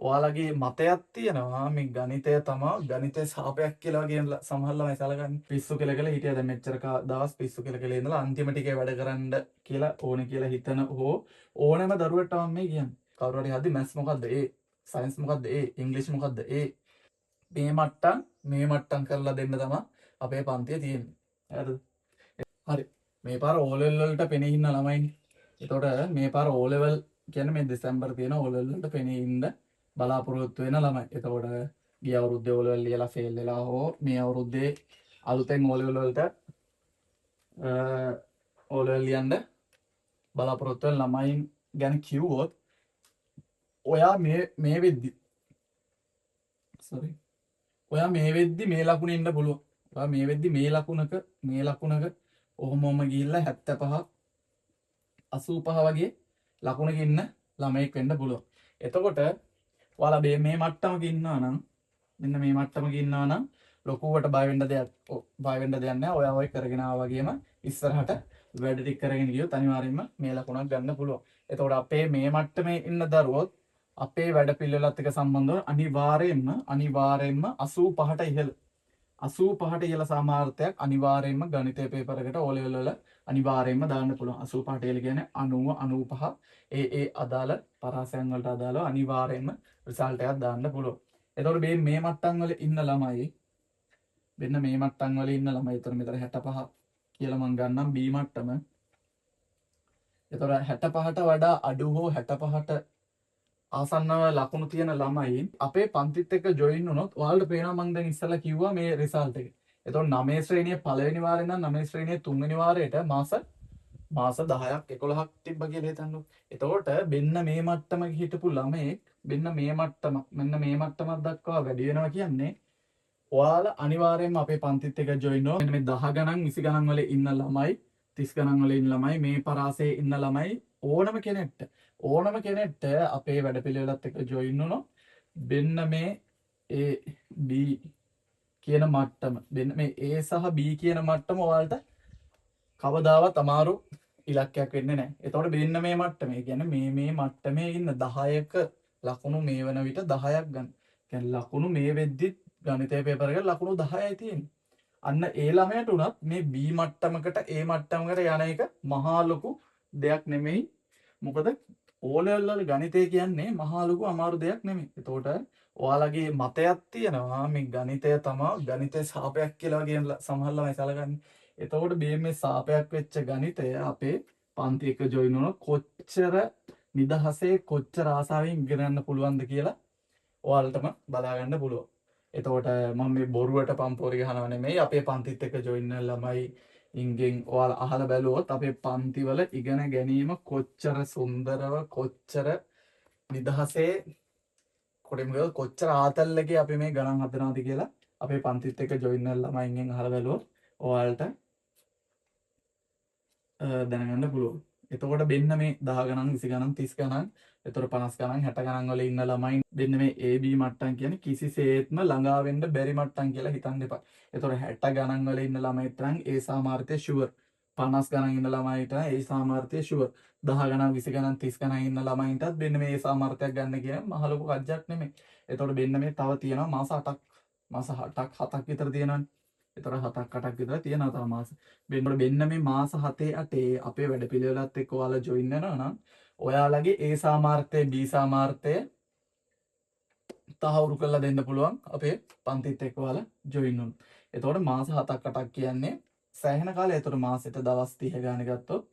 ඔයාලගේ මතයක් තියෙනවා මේ ගණිතය තමයි ගණිතයේ සාපයක් කියලා වගේ සමහර ළමයි සලකන්නේ. පිස්සු කියලා කියලා හිටියද මෙච්චර දවස් පිස්සු කියලා කියලා ඉඳලා අන්තිම ටිකේ වැඩ කරන්න කියලා ඕනේ කියලා හිතන හෝ ඕනෑම දරුවට තමයි මේ කියන්නේ. කවුරු හරි හදි මැත්ස් මොකද්ද ඒ? සයන්ස් මොකද්ද ඒ? ඉංග්‍රීසි මොකද්ද ඒ? මේ මට්ටම් කරලා දෙන්න තමයි අපේ පන්තිය තියෙන්නේ. හරිද? හරි. මේ පාර O level වලට පෙනී ඉන්න ළමයිනේ. එතකොට මේ පාර O level කියන්නේ මේ දෙසැම්බර් තියෙන O level වලට පෙනී ඉන්න බලාපොරොත්තු වෙන ළමයි. එතකොට ගිය අවුරුද්දේ O level ලියලා ෆේල් වෙලා හෝ මේ අවුරුද්දේ අලුතෙන් O level වලට O level ලියන්න බලාපොරොත්තු වෙන ළමයින් ගැන කිව්වොත් ඔයා මේ වෙද්දි ඔයා මේ වෙද්දි මේ ලකුණේ ඉන්න පුළුවන්. ඔයා මේ වෙද්දි මේ ලකුණක ඔහොමම ගිහිල්ලා 75 85 වගේ ලකුණක ඉන්න ළමයෙක් වෙන්න පුළුවන්. එතකොට ඔයාලා මේ මට්ටමක ඉන්නවා නම් මෙන්න මේ මට්ටමක ඉන්නවා නම් ලොකුවට බය වෙන්න දෙයක් නැහැ. ඔයා ඔය කරගෙන ආවා වගේම ඉස්සරහට වැඩ ටික කරගෙන ගියොත් අනිවාර්යයෙන්ම මේ ලකුණක් ගන්න පුළුවන්. එතකොට අපේ මේ මට්ටමේ ඉන්න දරුවොත් අපේ වැඩ පිළිවෙලත් එක්ක සම්බන්ධව අනිවාර්යයෙන්ම 85ට ඉහළ 85ට ඉහළ සාමාර්ථයක් අනිවාර්යයෙන්ම ගණිතය පේපරකට O level වල අනිවාර්යයෙන්ම දාන්න පුළුවන්. 85ට ඉහළ කියන්නේ 90 95 ඒ අදාළ පරාසයන් වලට අදාළව අනිවාර්යයෙන්ම රිසල්ට් එකක් දාන්න පුළුවන්. එතකොට මේ මට්ටම් වල ඉන්න ළමයි මෙන්න මේ මට්ටම් වල ඉන්න ළමයි එතන මෙතන 65 කියලා මම ගන්නම් B මට්ටම. එතකොට 65ට වඩා අඩු හෝ 65ට ආසන්නව ලකුණු තියෙන ළමයි අපේ පන්තිත් එක්ක ජොයින් වුණොත් ඔයාලට පේනවා මම දැන් ඉස්සලා කිව්වා මේ රිසල්ට් එක. එතකොට 9 ශ්‍රේණියේ පළවෙනි වාරේ ඉඳන් 9 ශ්‍රේණියේ තුන්වෙනි වාරයට මාස 10ක් 11ක් තිබ්බ කියලා හිතන්නකො. එතකොට මෙන්න මේ මට්ටමක හිටපු ළමයෙක් මෙන්න මේ මට්ටමක් දක්වා වැඩි වෙනවා කියන්නේ ඔයාලා අනිවාර්යයෙන්ම අපේ පන්තිත් එක්ක ජොයින් වෙනවා. මේ 10 ගණන් 20 ගණන් වල ඉන්න ළමයි 30 ගණන් වල ඉන්න ළමයි මේ පරාසයේ ඉන්න ළමයි ඕනම කෙනෙක්ට අපේ වැඩපිළිවෙලත් එක්ක ජොයින් වුණොත් මෙන්න මේ A B කියන මට්ටම මෙන්න මේ A සහ B කියන මට්ටම ඔයාලට කවදාවත් අමාරු ඉලක්කයක් වෙන්නේ නැහැ. එතකොට මෙන්න මේ මට්ටම. ඒ කියන්නේ මේ මට්ටමේ ඉන්න 10ක ලකුණු මේ වෙන විට 10ක් ගන්න. කියන්නේ ලකුණු මේ වෙද්දි ගණිතය පේපර් එකට ලකුණු 10යි තියෙන්නේ. අන්න ඒ ළමයට උනත් මේ B මට්ටමකට A මට්ටමකට යන එක මහා ලොකු දෙයක් නෙමෙයි. මොකද O level වල ගණිතය කියන්නේ මහා ලොකු අමාරු දෙයක් නෙමෙයි. එතකොට ඔයාලගේ මතයක් තියෙනවා මේ ගණිතය තමයි ගණිතයේ සාපයක් කියලා වගේ සමහර ළමයි සලකන්නේ. එතකොට මේ සාපයක් වෙච්ච ගණිතය අපේ පන්ති එක ජොයින් වුණොත් කොච්චර නිදහසේ කොච්චර ආසාවෙන් ඉගෙන ගන්න පුළුවන්ද කියලා ඔයාලටම බලා ගන්න පුළුවන්. එතකොට මම මේ බොරුවට පම්පෝරි ගහනව නෙමෙයි අපේ පන්තිත් එක්ක ජොයින් වෙන ළමයි ඉංගෙන් ඔයාලා අහලා බැලුවොත් අපේ පන්තිවල ඉගෙන ගැනීම කොච්චර සුන්දරව කොච්චර නිදහසේ කොච්චර ආතල්ලකේ අපි මේ ගණන් හදනවාද කියලා අපේ පන්තිත් එක්ක ජොයින් වෙන ළමයින්ගෙන් අහලා බැලුවොත් ඔයාලට දැනගන්න පුළුවන්. එතකොට මෙන්න මේ 10 ගණන් 20 ගණන් 30 ගණන් එතකොට 50 ගණන් 60 ගණන් වල ඉන්න ළමයි මෙන්න මේ AB මට්ටම් කියන්නේ කිසිසේත්ම ළඟා වෙන්න බැරි මට්ටම් කියලා හිතන්න එපා. එතකොට 60 ගණන් වල ඉන්න ළමයිට නම් ඒ සාමාර්ථය ෂුවර්. 50 ගණන් ඉන්න ළමයිට ඒ සාමාර්ථය ෂුවර්. 10 ගණන් 20 ගණන් 30 ගණන් ඉන්න ළමයින්ටත් මෙන්න මේ සාමාර්ථයක් ගන්න කියන්නේ මහ ලොකු කජ්ජක් නෙමෙයි. එතකොට මෙන්න මේ තව තියෙනවා මාස 8ක් 7ක් විතර තියෙනවානේ. එතකොට 7ක් 8ක් විතර තියෙනවා තව මාස. මෙන්න මේ මාස 7 8 අපේ වැඩ පිළිවෙලත් එක්ක ඔයාලා ජොයින් වෙනවා නම් ඔයාලගේ A සාමාර්ථය B සාමාර්ථය තහවුරු කරලා දෙන්න පුළුවන් අපේ පන්තිත් එක්ක ඔයාලා ජොයින් වුණොත්. එතකොට මාස 7ක් 8ක් කියන්නේ සෑහෙන කාලයක්. එතකොට මාසෙට දවස් 30 ගානේ ගත්තොත්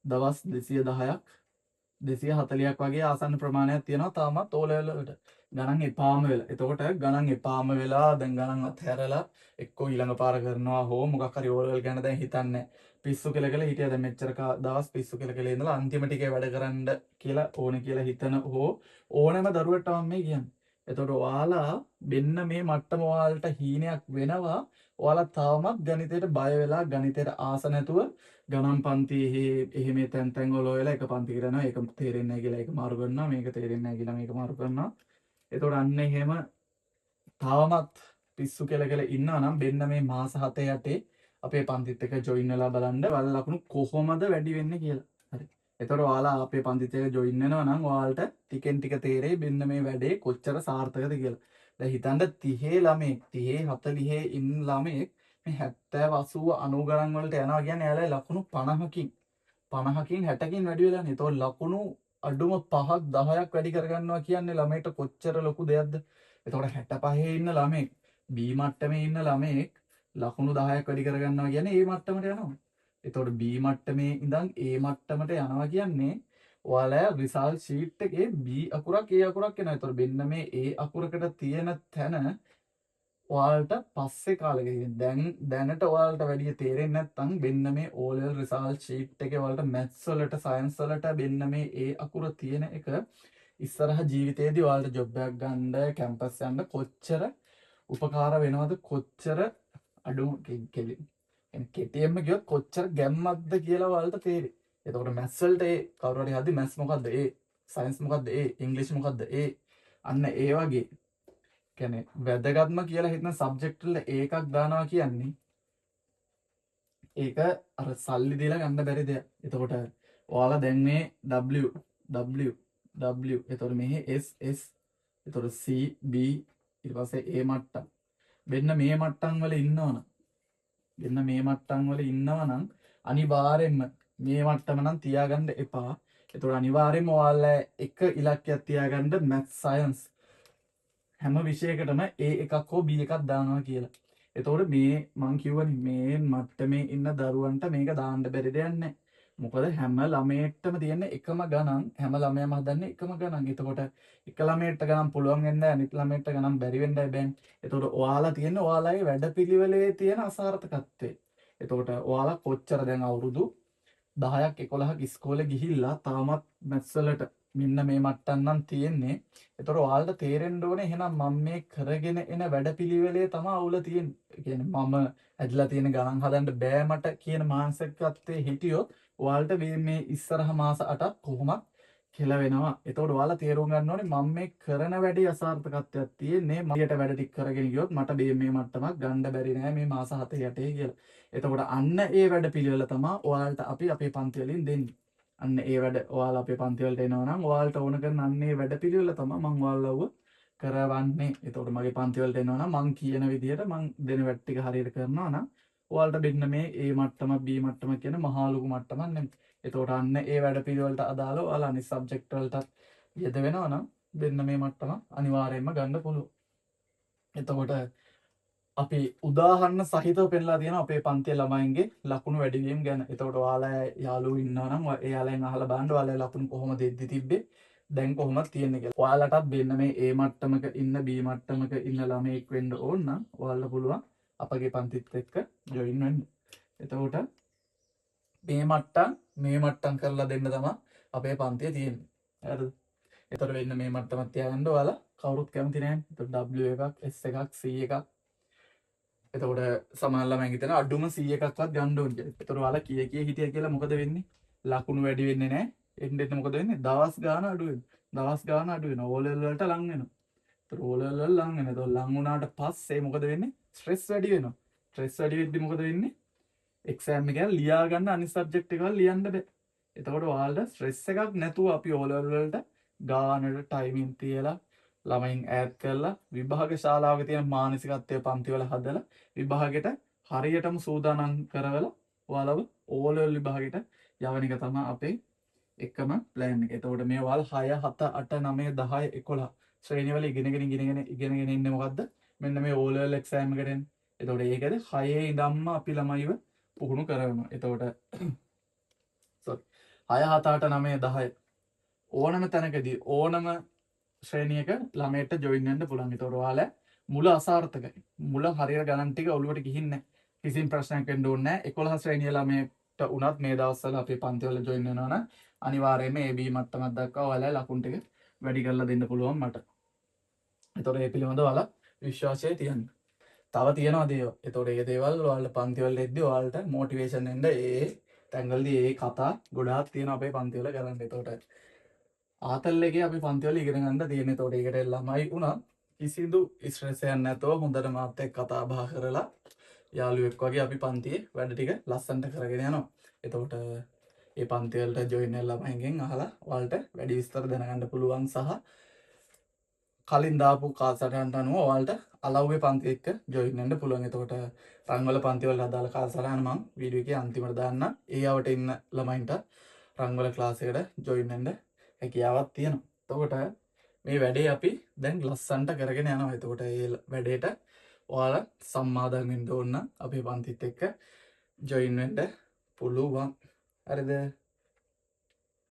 දවස් 210ක් 240ක් වගේ ආසන්න ප්‍රමාණයක් තියෙනවා තාමත් O level වලට. ගණන් එපාම වෙලා. එතකොට ගණන් එපාම වෙලා දැන් ගණන් අත්හැරලා එක්කෝ ඊළඟ පාර කරනවා හෝ මොකක් හරි O level ගැන දැන් හිතන්නේ පිස්සු කියලා හිටියා දැන් මෙච්චර දවස් පිස්සු කියලා ඉඳලා අන්තිම ටිකේ වැඩ කරන්න කියලා ඕනේ කියලා හිතන හෝ ඕනෑම දරුවට තමයි මේ කියන්නේ. එතකොට ඔයාලා මෙන්න මේ මට්ටම ඔයාලට හීනයක් වෙනවා. ඔයාලා තාමත් ගණිතයට බය වෙලා ගණිතයට ආස නැතුව ගණන් පන්ති එහෙම තැන් වල ඔයලා එක පන්ති කරනවා ඒක තේරෙන්නේ නැහැ කියලා ඒක මාරු කරනවා මේක තේරෙන්නේ නැහැ කියලා මේක මාරු කරනවා. එතකොට අන්න එහෙම තාමත් පිස්සු කියලා ඉන්නවා නම් මෙන්න මේ මාස 7 8 අපේ පන්තිත් එක්ක ජොයින් වෙලා බලන්න වල ලකුණු කොහොමද වැඩි වෙන්නේ කියලා. හරි. එතකොට ඔයාලා අපේ පන්තිත් එක්ක ජොයින් වෙනවා නම් ඔයාලට ටිකෙන් ටික තේරෙයි මෙන්න මේ වැඩේ කොච්චර සාර්ථකද කියලා. දැන් හිතන්න 30 ළමෙක් 30 40 ඉන්න ළමෙක් මේ 70 80 90 ගණන් වලට යනවා කියන්නේ එයාලා ලකුණු 50කින් 60කින් වැඩි වෙලානේ. ඒතකොට ලකුණු අඩුම 5ක් 10ක් වැඩි කරගන්නවා කියන්නේ ළමයට කොච්චර ලොකු දෙයක්ද. එතකොට 65 ඉන්න ළමෙක් B මට්ටමේ ඉන්න ළමෙක් ලකුණු 10ක් වැඩි කරගන්නවා කියන්නේ A මට්ටමට යනවා. එතකොට B මට්ටමේ ඉඳන් A මට්ටමට යනවා කියන්නේ ඔයාලා රිසල්ට් ෂීට් එකේ B අකුරක් A අකුරක් එනවා. එතකොට මෙන්න මේ A අකුරකට තියෙන තැන ඔයාලට පස්සේ කාලෙකදී දැනට ඔයාලට වැඩි තේරෙන්නේ නැත්නම් මෙන්න මේ O level රිසල්ට් ෂීට් එකේ ඔයාලට මැත්ස් වලට සයන්ස් වලට මෙන්න මේ A අකුර තියෙන එක ඉස්සරහ ජීවිතේදී ඔයාලට ජොබ් එකක් ගන්න කැම්පස් යන්න කොච්චර උපකාර වෙනවද කොච්චර අඩු කෙටියෙන්ම කියොත් කොච්චර ගැම්මක්ද කියලා ඔයාලට තේරෙයි. එතකොට මැත්ස් වලට ඒ කවුරු හරි හදි මැත්ස් මොකද්ද ඒ සයන්ස් මොකද්ද ඒ ඉංග්‍රීසි මොකද්ද ඒ අන්න ඒ වගේ කියන්නේ වැදගත්ම කියලා හිතන සබ්ජෙක්ට් වල ඒකක් දානවා කියන්නේ ඒක අර සල්ලි දීලා ගන්න බැරි දෙයක්. එතකොට ඔයාලා දැන් මේ W එතකොට මෙහි S එතකොට C B ඊට පස්සේ A මට්ටම් මෙන්න මේ මට්ටම් වල ඉන්නවනම් අනිවාර්යෙන්ම මේ මට්ටම නම් තියාගන්න එපා. එතකොට අනිවාර්යෙන්ම ඔයාලා එක ඉලක්කයක් තියාගන්න මැත්ස් සයන්ස් හැම විෂයකටම A එකක් හෝ B එකක් දානවා කියලා. එතකොට මේ මං කියවනේ මේ මට්ටමේ ඉන්න දරුවන්ට මේක දාන්න බැරි දෙයක් නැහැ. මොකද හැම ළමයෙක්ටම තියෙන එකම ගණන් හැම ළමයාම හදන්නේ එකම ගණන්. එතකොට එක ළමයට ගණන් පුළුවන් වෙන්නේ අනිත් ළමයට ගණන් බැරි වෙන්නයි බෑන්. එතකොට ඔයාලා තියෙන ඔයාලගේ වැඩපිළිවෙලේ තියෙන අසාර්ථකත්වය. එතකොට ඔයාලා කොච්චර දැන් අවුරුදු 10ක් 11ක් ඉස්කෝලේ ගිහිල්ලා තාමත් මැත්ස් වලට මෙන්න මේ මට්ටම් නම් තියෙන්නේ. එතකොට ඔයාලට තේරෙන්න ඕනේ එහෙනම් මම මේ කරගෙන එන වැඩපිළිවෙලේ තමයි අවුල තියෙන්නේ. ඒ කියන්නේ මම ඇදලා තියෙන ගණන් හදන්න බෑ මට කියන මානසිකත්වයේ හිටියොත් ඔයාලට මේ ඉස්සරහ මාස 8ක් කොහොමත් කියලා වෙනවා. එතකොට ඔයාලා තේරුම් ගන්න ඕනේ මම මේ කරන වැඩේ අසාර්ථකත්වයක් තියෙන්නේ මට වැඩ ටික කරගෙන ගියොත් මට මේ මට්ටමක් ගන්න බැරි නෑ මේ මාස 7 8 කියලා. එතකොට අන්න ඒ වැඩ පිළිවෙල තමයි ඔයාලට අපි අපේ පන්ති වලින් දෙන්නේ. අන්න ඒ වැඩ ඔයාලා අපේ පන්ති වලට එනවා නම් ඔයාලට ඕන කරන අන්න ඒ වැඩ පිළිවෙල තමයි මම ඔයාලව කරවන්නේ. එතකොට මගේ පන්ති වලට එනවා නම් මං කියන විදිහට මං දෙන වැඩ ටික හරියට කරනවා නම් ඔයාලට දෙන්න මේ A මට්ටම B මට්ටම කියන මහා ලොකු මට්ටමක් නෙමෙයි. එතකොට අන්න ඒ වැඩ පිළිවෙලට අදාළව ඔයාලා අනිත් සබ්ජෙක්ට් වලට යෙද වෙනවා නම් දෙන්න මේ මට්ටම අනිවාර්යයෙන්ම ගන්න පුළුවන්. එතකොට අපි උදාහරණ සහිතව පෙන්නලා තියෙනවා අපේ පන්තියේ ළමයින්ගේ ලකුණු වැඩිවීම ගැන. එතකොට ඔයාලා යාළුවෝ ඉන්නවා නම් එයාලෙන් අහලා බලන්න ඔයාලා ලකුණු කොහොමද දෙද්දි තිබ්බේ දැන් කොහොමද තියෙන්නේ කියලා. ඔයාලටත් මෙන්න මේ A මට්ටමක ඉන්න B මට්ටමක ඉන්න ළමයෙක් වෙන්න ඕන නම් ඔයාලා පුළුවන් අපගේ පන්තිත් එක්ක ජොයින් වෙන්න. එතකොට මේ මට්ටම් කරලා දෙන්න තමයි අපේ පන්තිය තියෙන්නේ. හරිද? එතකොට වෙන්න මේ මට්ටමක් තියාගන්න ඔයාලා කවුරුත් කැමති නැහැ. එතකොට W එකක් S එකක් C එකක් එතකොට සමහර ළමයි හිතන අඩුම 100ක්වත් ගන්න ඕනේ කියලා. එතකොට ඔයාලා කිය හිටියා කියලා මොකද වෙන්නේ? ලකුණු වැඩි වෙන්නේ නැහැ. එන්න මොකද වෙන්නේ? දවස් ගාන අඩු වෙනවා. O level වලට ලං වෙනවා. එතකොට O level වල ලං වෙනවා. එතකොට ලං වුණාට පස්සේ මොකද වෙන්නේ? ස්ට්‍රෙස් වැඩි වෙනවා. ස්ට්‍රෙස් වැඩි වෙද්දි මොකද වෙන්නේ? එක්සෑම් එක ලියා ගන්න අනිත් සබ්ජෙක්ට් එක ලියන්න බෑ. එතකොට ඔයාලට ස්ට්‍රෙස් එකක් නැතුව අපි O level වලට ගානට ටයිමින් තියලා ළමයින් ඈඩ් කරලා විභාග ශාලාවක තියෙන මානසිකත්වය පන්ති වල හදලා විභාගෙට හරියටම සූදානම් කරවලා ඔයාලව O level විභාගෙට යවන එක තමයි අපේ එකම ප්ලෑන් එක. එතකොට මේ ඔයාලා 6 7 8 9 10 11 ශ්‍රේණිවල ඉගෙනගෙන ඉන්නේ මොකද්ද? මෙන්න මේ O level exam එකට එන්නේ. එතකොට ඒකද 6 ඉඳන්ම අපි ළමයිව පුහුණු කරනවා. එතකොට 6 7 8 9 10 ඕනම තැනකදී ඕනම ශ්‍රේණියක ළමයට ජොයින් වෙන්න පුළුවන්. ඒතකොට ඔයාලා මුල අසාර්ථකයි. මුල හරියට ගණන් ටික ඔළුවට ගිහින්නේ කිසිම ප්‍රශ්නයක් වෙන්න ඕනේ නැහැ. 11 ශ්‍රේණිය ළමයට උනත් මේ දවස්වල අපේ පන්ති වල ජොයින් වෙනවා නම් අනිවාර්යයෙන්ම AB මට්ටමක් දක්වා ඔයාලා ලකුණු ටික වැඩි කරලා දෙන්න පුළුවන් මට. ඒතකොට මේ පිළිබඳව ඔයාලා විශ්වාසය තියන්න. තව තියෙනවා දේවල්. ඒතකොට මේ දේවල් ඔයාලා පන්ති වල එද්දි ඔයාලට මොටිවේෂන් එන්න ඒ තැන්වලදී ඒ කතා ගොඩාක් තියෙනවා අපේ පන්ති වල කරන්න. ඒතකොට ආතල් එකේ අපි පන්ති වල ඉගෙන ගන්න තියෙන. ඒතකොට ඒකට ළමයි උනත් කිසිදු ස්ට්‍රෙස් එකක් නැතුව හොඳට මාත් එක්ක කතා බහ කරලා යාළුවෙක් වගේ අපි පන්තියේ වැඩ ටික ලස්සනට කරගෙන යනවා. එතකොට ඒ පන්ති වලට ජොයින් වෙන ළමයින්ගෙන් අහලා ඔයාලට වැඩි විස්තර දැනගන්න පුළුවන් සහ කලින් දාපු කාලසටහනට අනුව ඔයාලට අලව්වේ පන්ති එක්ක ජොයින් වෙන්න පුළුවන්. එතකොට රංගවල පන්ති වල අදාළ කාලසටහන මම වීඩියෝ එකේ අන්තිමට දාන්න. ඒ යවට ඉන්න ළමයින්ට රංගවල ක්ලාස් එකට ජොයින් වෙන්න හැකියාවක් තියෙනවා. එතකොට මේ වැඩේ අපි දැන් ලස්සන්ට කරගෙන යනවා. එතකොට ඒ වැඩේට ඔයාලා සම්මාදම් වෙන්න ඕන අපේ පන්තිත් එක්ක ජොයින් වෙන්න පුළුවන්. හරිද?